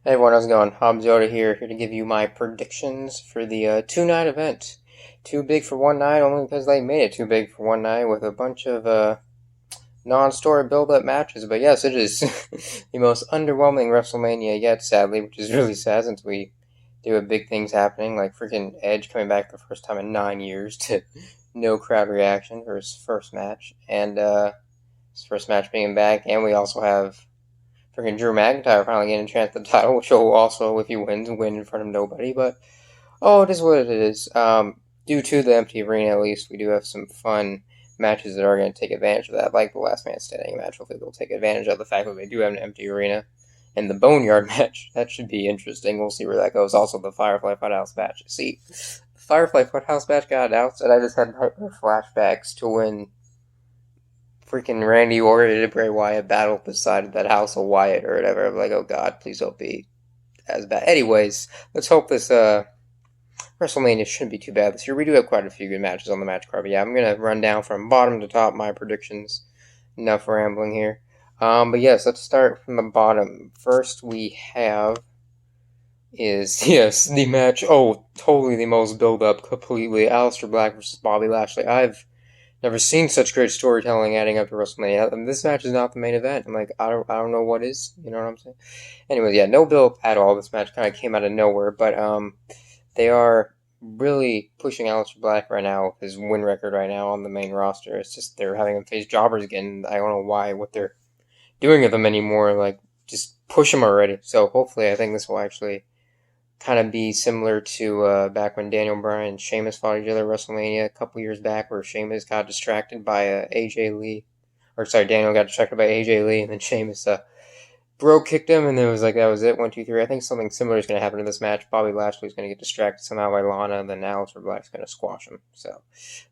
Hey everyone, how's it going? Hobbs Yoda here to give you my predictions for the two-night event. Too big for one night, only because they made it too big for one night with a bunch of non-story build-up matches. But yes, it is the most underwhelming WrestleMania yet, sadly, which is really sad since we do have big things happening, like freaking Edge coming back the first time in 9 years to no crowd reaction for his first match, and his first match being back, and we also have freaking Drew McIntyre finally getting a chance at the title, which will also, if he wins, win in front of nobody. But it is what it is. Due to the empty arena, at least, we do have some fun matches that are going to take advantage of that, like the Last Man Standing match. Hopefully, they'll take advantage of the fact that they do have an empty arena. And the Boneyard match, that should be interesting. We'll see where that goes. Also, the Firefly Funhouse match. See, the Firefly Funhouse match got announced, and I just had flashbacks to when freaking Randy Orton and Bray Wyatt battle beside that House of Wyatt or whatever. I'm like, oh god, please don't be as bad. Anyways, let's hope this WrestleMania shouldn't be too bad this year. We do have quite a few good matches on the match card. But yeah, I'm gonna run down from bottom to top my predictions. Enough rambling here. But yes, let's start from the bottom. First we have is yes the match. Oh, totally the most build up. Completely, Aleister Black versus Bobby Lashley. I've never seen such great storytelling adding up to WrestleMania. And this match is not the main event. I'm like, I don't know what is. You know what I'm saying? Anyway, yeah, no build at all. This match kind of came out of nowhere, but they are really pushing Aleister Black right now with his win record right now on the main roster. It's just they're having him face jobbers again. I don't know what they're doing with him anymore. Like, just push him already. So hopefully, I think this will actually kind of be similar to back when Daniel Bryan and Sheamus fought each other at WrestleMania a couple years back, where Sheamus got distracted by AJ Lee, or sorry, Daniel got distracted by AJ Lee, and then Sheamus bro kicked him, and then it was like that was it, 1, 2, 3. I think something similar is going to happen in this match. Bobby Lashley's going to get distracted somehow by Lana, and then Aleister Black's going to squash him. So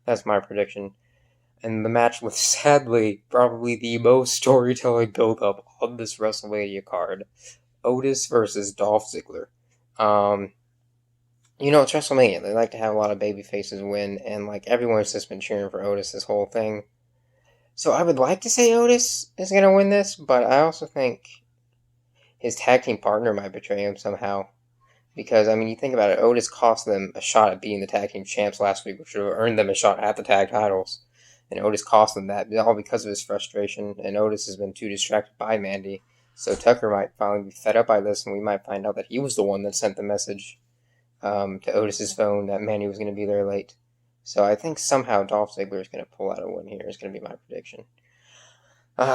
that's my prediction. And the match with sadly probably the most storytelling build up on this WrestleMania card: Otis versus Dolph Ziggler. Um, it's WrestleMania. They like to have a lot of baby faces win, and like everyone's just been cheering for Otis this whole thing. So I would like to say Otis is gonna win this, but I also think his tag team partner might betray him somehow. Because I mean, you think about it, Otis cost them a shot at being the tag team champs last week, which would have earned them a shot at the tag titles. And Otis cost them that all because of his frustration. And Otis has been too distracted by Mandy, so Tucker might finally be fed up by this, and we might find out that he was the one that sent the message to Otis's phone that Manny was going to be there late. So I think somehow Dolph Ziggler is going to pull out a win here. Is going to be my prediction.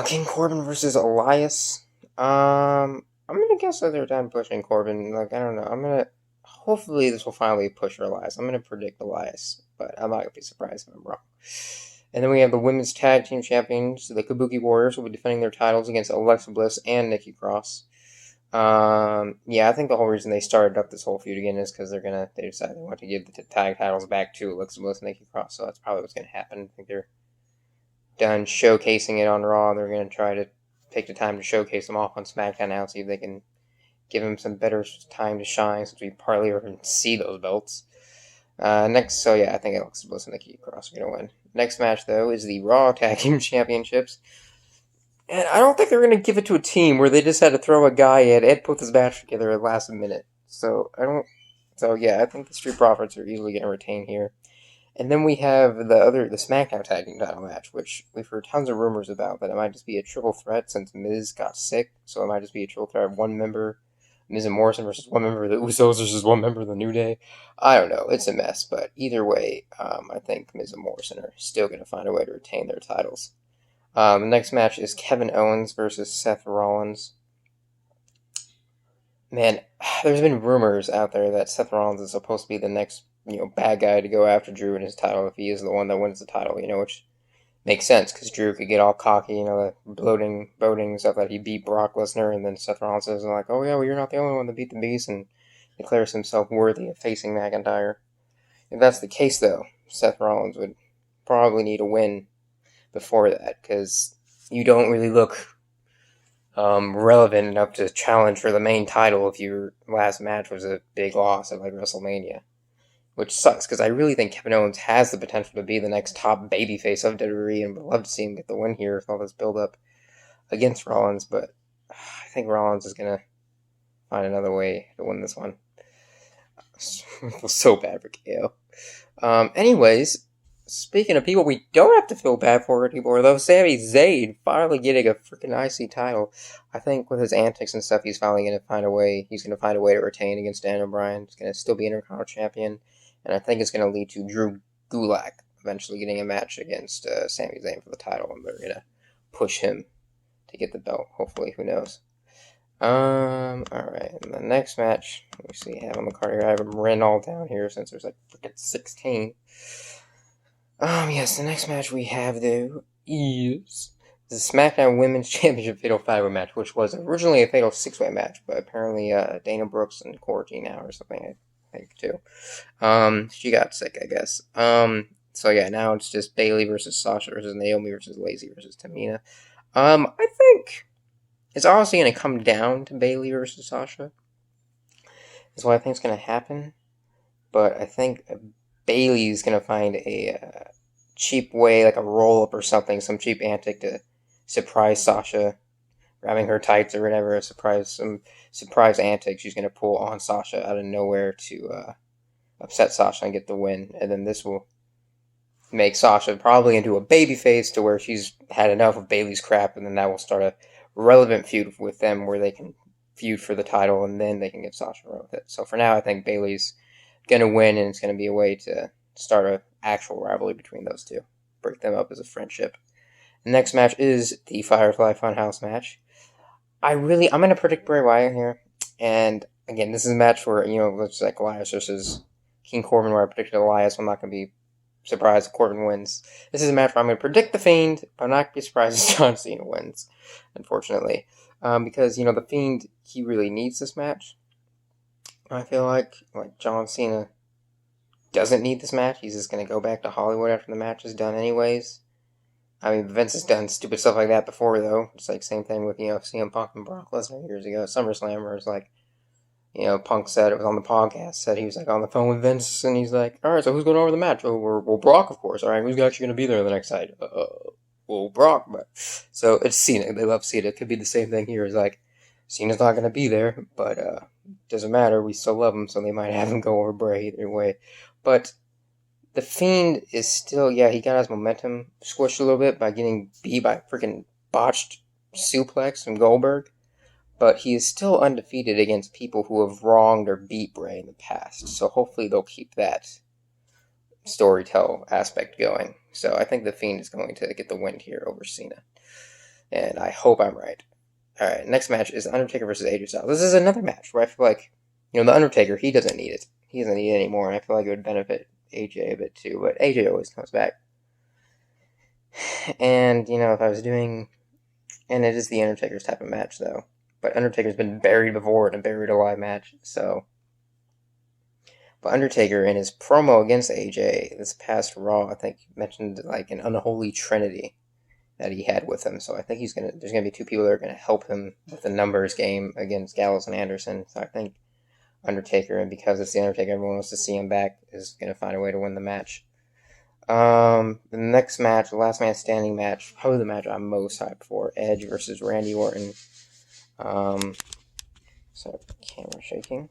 King Corbin versus Elias. I'm going to guess that they're done pushing Corbin. Like, I don't know. Hopefully this will finally push for Elias. I'm going to predict Elias, but I'm not going to be surprised if I'm wrong. And then we have the women's tag team champions. The Kabuki Warriors will be defending their titles against Alexa Bliss and Nikki Cross. Yeah, I think the whole reason they started up this whole feud again is because they decided they want to give the tag titles back to Alexa Bliss and Nikki Cross, so that's probably what's going to happen. I think they're done showcasing it on Raw, and they're going to try to take the time to showcase them off on SmackDown now, see if they can give them some better time to shine, since we partly even see those belts. Next, so yeah, I think Alexa Bliss and Nikki Cross are going to win. Next match, though, is the Raw Tag Team Championships. And I don't think they're going to give it to a team where they just had to throw a guy in and put this match together at the last minute. So, I think the Street Profits are easily going to retain here. And then we have the SmackDown Tag Team title match, which we've heard tons of rumors about, that it might just be a triple threat since Miz got sick, so it might just be a triple threat of one member, Miz and Morrison versus one member of the Usos versus one member of the New Day. I don't know, it's a mess, but either way, I think Miz and Morrison are still going to find a way to retain their titles. The next match is Kevin Owens versus Seth Rollins. Man, there's been rumors out there that Seth Rollins is supposed to be the next, bad guy to go after Drew in his title if he is the one that wins the title, which makes sense because Drew could get all cocky, the boating stuff that he beat Brock Lesnar, and then Seth Rollins is like, oh yeah, well you're not the only one that beat the Beast, and declares himself worthy of facing McIntyre. If that's the case, though, Seth Rollins would probably need a win before that, because you don't really look relevant enough to challenge for the main title if your last match was a big loss at like WrestleMania. Which sucks, because I really think Kevin Owens has the potential to be the next top babyface of WWE, and would love to see him get the win here with all this build-up against Rollins, but I think Rollins is going to find another way to win this one. I feel so bad for KO. Anyways, speaking of people we don't have to feel bad for anymore, though, Sami Zayn finally getting a freaking IC title. I think with his antics and stuff, he's finally going to find a way. He's going to find a way to retain against Daniel Bryan. He's going to still be Intercontinental Champion, and I think it's going to lead to Drew Gulak eventually getting a match against Sami Zayn for the title, and they're going to push him to get the belt. Hopefully, who knows? Alright, and the next match, let me see, I have on the card here, I have them written all down here since there's like freaking 16. Yes, the next match we have, though, is the SmackDown Women's Championship Fatal 5-Way match, which was originally a Fatal 6-Way match, but apparently, Dana Brooks in quarantine now or something, I think, too. She got sick, I guess. So yeah, now it's just Bayley versus Sasha versus Naomi versus Lacey versus Tamina. I think it's honestly going to come down to Bayley versus Sasha. That's what I think is going to happen. But I think Bayley's going to find a cheap way, like a roll-up or something, some cheap antic to surprise Sasha, grabbing her tights or whatever, some surprise antic she's going to pull on Sasha out of nowhere to upset Sasha and get the win. And then this will make Sasha probably into a babyface to where she's had enough of Bayley's crap, and then that will start a relevant feud with them where they can feud for the title, and then they can get Sasha run with it. So for now, I think Bayley's going to win, and it's going to be a way to start an actual rivalry between those two. Break them up as a friendship. The next match is the Firefly Funhouse match. I'm going to predict Bray Wyatt here, and again, this is a match where, it's like Elias versus King Corbin, where I predicted Elias. I'm not going to be surprised if Corbin wins. This is a match where I'm going to predict The Fiend, but I'm not going to be surprised if John Cena wins, unfortunately. Because, The Fiend, he really needs this match. I feel like John Cena doesn't need this match. He's just going to go back to Hollywood after the match is done anyways. I mean, Vince has done stupid stuff like that before, though. It's like same thing with, CM Punk and Brock Lesnar years ago at SummerSlam, where it's like, Punk said, it was on the podcast, said he was like on the phone with Vince, and he's like, alright, so who's going over the match? Oh, well, Brock, of course. Alright, who's actually going to be there the next night? Well, Brock. But so it's Cena. They love Cena. It could be the same thing here. It's like, Cena's not going to be there, but doesn't matter. We still love him, so they might have him go over Bray either way. But The Fiend is still, he got his momentum squished a little bit by getting beat by a freaking botched suplex from Goldberg. But he is still undefeated against people who have wronged or beat Bray in the past. So hopefully they'll keep that storytell aspect going. So I think The Fiend is going to get the win here over Cena. And I hope I'm right. Alright, next match is Undertaker versus AJ Styles. This is another match where I feel like, The Undertaker, he doesn't need it. He doesn't need it anymore, and I feel like it would benefit AJ a bit too, but AJ always comes back. And, if I was doing... And it is the Undertaker's type of match, though. But Undertaker's been buried before in a buried alive match, so... But Undertaker, in his promo against AJ this past Raw, I think mentioned, like, an unholy trinity that he had with him. So I think there's gonna be two people that are gonna help him with the numbers game against Gallows and Anderson. So I think Undertaker, and because it's the Undertaker, everyone wants to see him back, is gonna find a way to win the match. The next match, the last man standing match, probably the match I'm most hyped for, Edge versus Randy Orton. Sorry, camera shaking.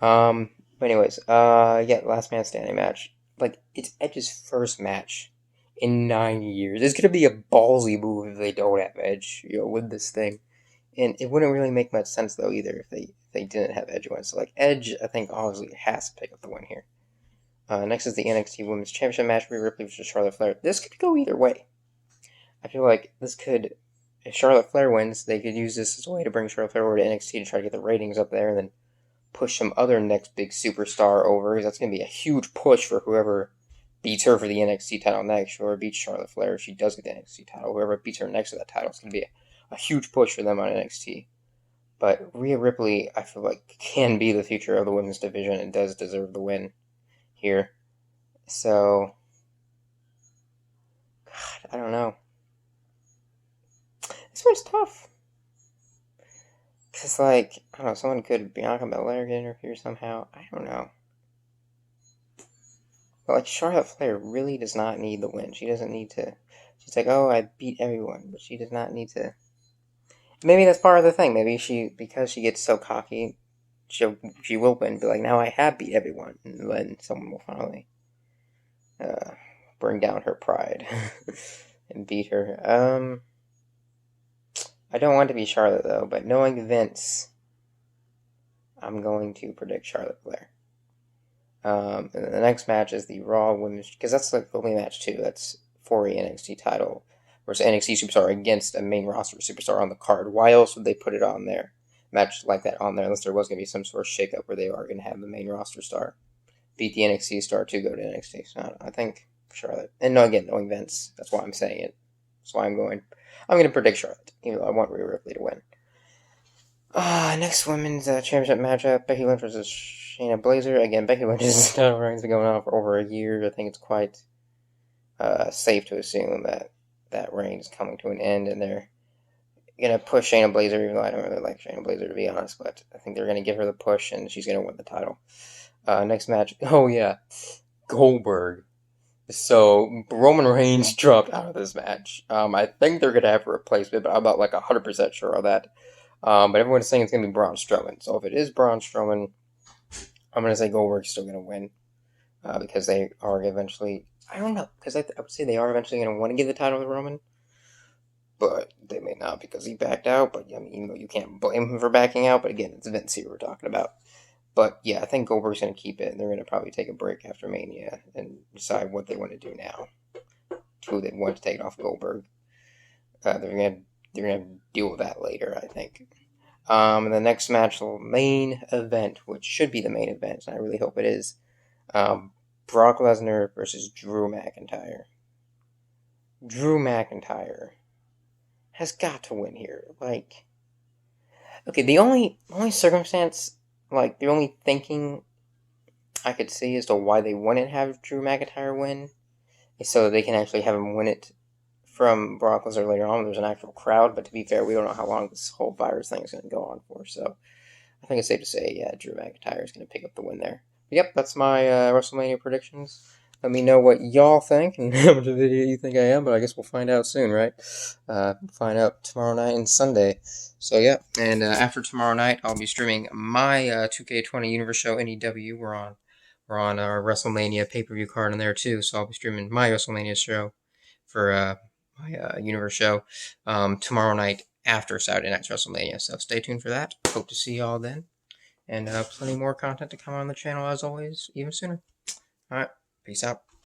But anyways, last man standing match. Like, it's Edge's first match in 9 years. It's gonna be a ballsy move if they don't have Edge, with this thing. And it wouldn't really make much sense, though, either, if they didn't have Edge win. So, like, Edge, I think, obviously has to pick up the win here. Next is the NXT Women's Championship match, Rhea Ripley versus Charlotte Flair. This could go either way. I feel like this could, if Charlotte Flair wins, they could use this as a way to bring Charlotte Flair over to NXT to try to get the ratings up there, and then push some other next big superstar over, because that's going to be a huge push for whoever beats her for the NXT title next, whoever beats Charlotte Flair if she does get the NXT title, whoever beats her next to that title, it's going to be a huge push for them on NXT. But Rhea Ripley, I feel like, can be the future of the women's division and does deserve the win here. So, God, I don't know. This one's tough. Because, like, I don't know, someone could Bianca Belair get interfered somehow. I don't know. But, like, Charlotte Flair really does not need the win. She doesn't need to. She's like, oh, I beat everyone. But she does not need to. maybe that's part of the thing. Maybe because she gets so cocky, she will win. Be like, now I have beat everyone, and then someone will finally uh, bring down her pride and beat her. I don't want to be Charlotte though, but knowing Vince, I'm going to predict Charlotte Flair. And the next match is the Raw Women's, because that's like the only match too. That's for the NXT title versus NXT Superstar against a main roster superstar on the card. Why else would they put it on there? Match like that on there, unless there was going to be some sort of shakeup where they are going to have the main roster star beat the NXT star to go to NXT. So I think Charlotte. And no, again, knowing Vince, that's why I'm saying it. That's why I'm going. I'm going to predict Charlotte, even though I want Rhea Ripley to win. Next women's championship matchup: Becky Lynch versus Shayna Baszler. Again, Becky Lynch's title reign's been going on for over a year. I think it's quite safe to assume that that reign is coming to an end, and they're gonna push Shayna Baszler. Even though I don't really like Shayna Baszler, to be honest, but I think they're gonna give her the push, and she's gonna win the title. Next match. Oh yeah, Goldberg. So Roman Reigns dropped out of this match. I think they're gonna have a replacement, but I'm not like 100% sure of that. But everyone's saying it's gonna be Braun Strowman. So if it is Braun Strowman, I'm gonna say Goldberg's still gonna win because they are eventually. I don't know, because I would say they are eventually gonna want to give the title to Roman, but they may not because he backed out. But I mean, you know, you can't blame him for backing out. But again, it's Vince here we're talking about. But yeah, I think Goldberg's going to keep it, and they're going to probably take a break after Mania and decide what they want to do now. Who they want to take it off Goldberg. They're gonna deal with that later, I think. And the next match, the main event, which should be the main event, and I really hope it is, Brock Lesnar versus Drew McIntyre. Drew McIntyre has got to win here. Like, okay, the only circumstance, like the only thinking I could see as to why they wouldn't have Drew McIntyre win is so they can actually have him win it from Brock Lesnar later on. There's an actual crowd, but to be fair, we don't know how long this whole virus thing is going to go on for. So I think it's safe to say, yeah, Drew McIntyre is going to pick up the win there. But yep, that's my WrestleMania predictions. Let me know what y'all think and how much of a video you think I am, but I guess we'll find out soon, right? Find out tomorrow night and Sunday. So yeah, and after tomorrow night, I'll be streaming my 2K20 Universe Show NEW. We're on our WrestleMania pay-per-view card in there too, so I'll be streaming my WrestleMania show for my Universe Show tomorrow night after Saturday night's WrestleMania. So stay tuned for that. Hope to see y'all then. And plenty more content to come on the channel as always, even sooner. Alright, peace out.